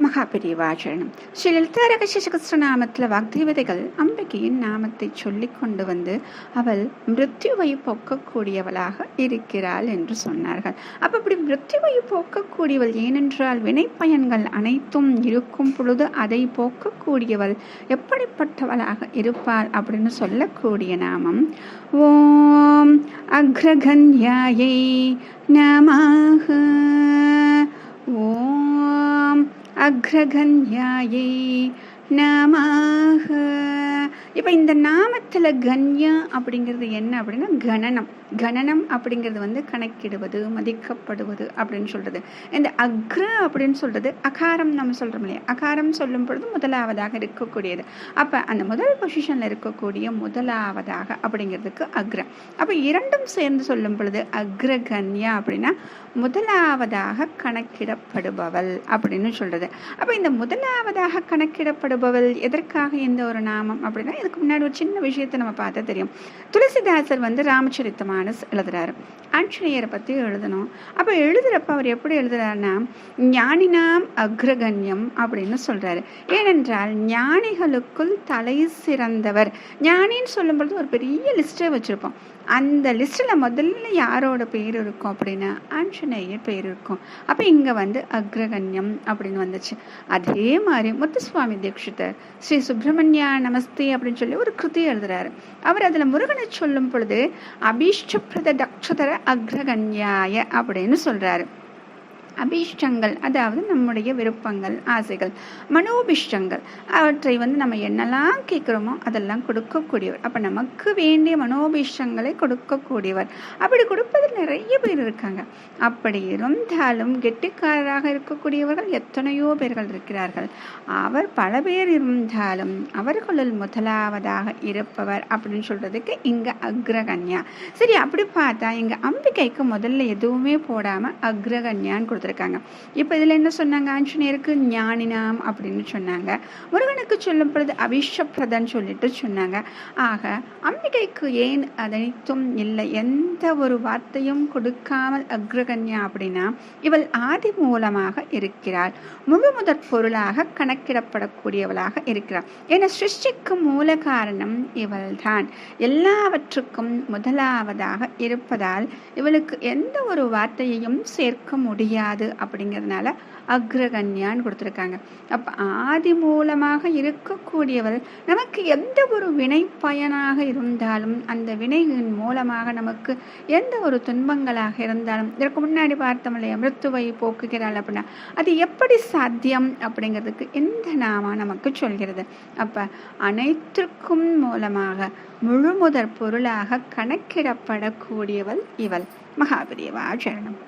மகாபெரிவாச்சரணம். ஸ்ரீ லலிதா ரகசிய சகஸ்ரநாமத்தில் வாக்தேவதைகள் அம்பிகையின் நாமத்தை சொல்லி கொண்டு வந்து அவள் மிருத்யுவை போக்கக்கூடியவளாக இருக்கிறாள் என்று சொன்னார்கள். அப்போ அப்படி மிருத்யுவை போக்கக்கூடியவள் ஏனென்றால் வினை பயன்கள் அனைத்தும் இருக்கும் பொழுது அதை போக்கக்கூடியவள் எப்படிப்பட்டவளாக இருப்பாள் அப்படின்னு சொல்லக்கூடிய நாமம் ஓம் அக்ரகன்யாயை நமஹ. ஓம் அக்ரகன்யாயை நமஹ. இப்போ இந்த நாமத்தில் கன்யா அப்படிங்கிறது என்ன அப்படின்னா கணனம். கணனம் அப்படிங்கிறது வந்து கணக்கிடுவது, மதிக்கப்படுவது அப்படின்னு சொல்கிறது. இந்த அக்ர அப்படின்னு சொல்கிறது அகாரம் நம்ம சொல்கிறோம் இல்லையா, அகாரம் சொல்லும் பொழுது முதலாவதாக இருக்கக்கூடியது. அப்போ அந்த முதல் பொசிஷனில் இருக்கக்கூடிய முதலாவதாக அப்படிங்கிறதுக்கு அக்ர. அப்போ இரண்டும் சேர்ந்து சொல்லும் பொழுது அக்ரகன்யா அப்படின்னா முதலாவதாக கணக்கிடப்படுபவள் அப்படின்னு சொல்கிறது. அப்போ இந்த முதலாவதாக கணக்கிடப்படுபவள் எதற்காக இந்த ஒரு நாமம் அப்படின்னா, இதுக்கு முன்னாடி ஒரு சின்ன விஷயத்தை நம்ம பார்த்தா தெரியும். துளசிதாசர் வந்து ராமச்சரித்தமானஸ் எழுதுறாரு. ஆஞ்சநேயரை பற்றி எழுதணும். அப்போ எழுதுறப்ப அவர் எப்படி எழுதுறாருன்னா ஞானினாம் அக்ரகண்யம் அப்படின்னு சொல்றாரு. ஏனென்றால் ஞானிகளுக்குள் தலை சிறந்தவர். ஞானின்னு சொல்லும் பொழுது ஒரு பெரிய லிஸ்டே வச்சிருப்போம். அந்த லிஸ்டில் முதல்ல யாரோட பேர் இருக்கும் அப்படின்னா ஆஞ்சநேயர் பேர் இருக்கும். அப்போ இங்கே வந்து அக்ரகண்யம் அப்படின்னு வந்துச்சு. அதே மாதிரி முத்துசுவாமி தீட்சிதர் ஸ்ரீ சுப்பிரமணியா நமஸ்தே அப்படின்னு சொல்லி ஒரு கிருதி எழுதுறாரு. அவர் அதில் முருகனை சொல்லும் பொழுது அபீஷ்டப்ரத தக்ஷதர அக்ரகண்யாய அப்படின்னு சொல்றாரு. அபீஷ்டங்கள் அதாவது நம்முடைய விருப்பங்கள், ஆசைகள், மனோபிஷ்டங்கள் அவற்றை வந்து நம்ம என்னெல்லாம் கேட்குறோமோ அதெல்லாம் கொடுக்கக்கூடியவர். அப்போ நமக்கு வேண்டிய மனோபிஷ்டங்களை கொடுக்கக்கூடியவர். அப்படி கொடுப்பதில் நிறைய பேர் இருக்காங்க. அப்படி இருந்தாலும் கெட்டிக்காரராக இருக்கக்கூடியவர்கள் எத்தனையோ பேர்கள் இருக்கிறார்கள். அவர் பல பேர் இருந்தாலும் அவர்களுள் முதலாவதாக இருப்பவர் அப்படின்னு சொல்றதுக்கு இங்க அக்ரகன்யா. சரி, அப்படி பார்த்தா இங்க அம்பிகைக்கு முதல்ல எதுவுமே போடாம அக்ரகன்யான்னு கொடுத்துருக்காங்க. இப்போ இதில் என்ன சொன்னாங்க, ஆஞ்சநேயருக்கு ஞானினாம் அப்படின்னு சொன்னாங்க, முருகனுக்கு சொல்லும் பொழுது அபிஷப்ரதன் சொல்லிட்டு சொன்னாங்க. ஆக அம்பிகைக்கு ஏன் அதனைத்தும் இல்லை, எந்த ஒரு வார்த்தையும் கொடுக்காமல் அக்ரகன்யா அப்படின்னா இவள் ஆதி மூலமாக இருக்கிறாள், முழு முதற் பொருளாக கணக்கிடப்படக்கூடியவளாக இருக்கிறாள். ஏன்னா சிருஷ்டிக்கு மூல காரணம் இவள் தான், எல்லாவற்றுக்கும் முதலாவதாக இருப்பதால் இவளுக்கு எந்த ஒரு வார்த்தையையும் சேர்க்க முடியாது அப்படிங்கிறதுனால அக்ரகன்யான்னு கொடுத்துருக்காங்க. அப்ப ஆதி மூலமாக இருக்கக்கூடியவள் நமக்கு எந்த ஒரு வினை பயனாக இருந்தாலும் அந்த வினையின் மூலமாக நமக்கு எந்த ஒரு துன்பங்களாக இருந்தாலும், இதற்கு முன்னாடி பார்த்தோம் இல்லையா மிருத்துவை போக்குகிறாள் அப்படின்னா அது எப்படி சாத்தியம் அப்படிங்கிறதுக்கு இந்த நாம நமக்கு சொல்கிறது. அப்ப அனைத்திற்கும் மூலமாக முழு முதற் பொருளாக கணக்கிடப்படக்கூடியவள் இவள். மகாபெரிவாச்சரணம்.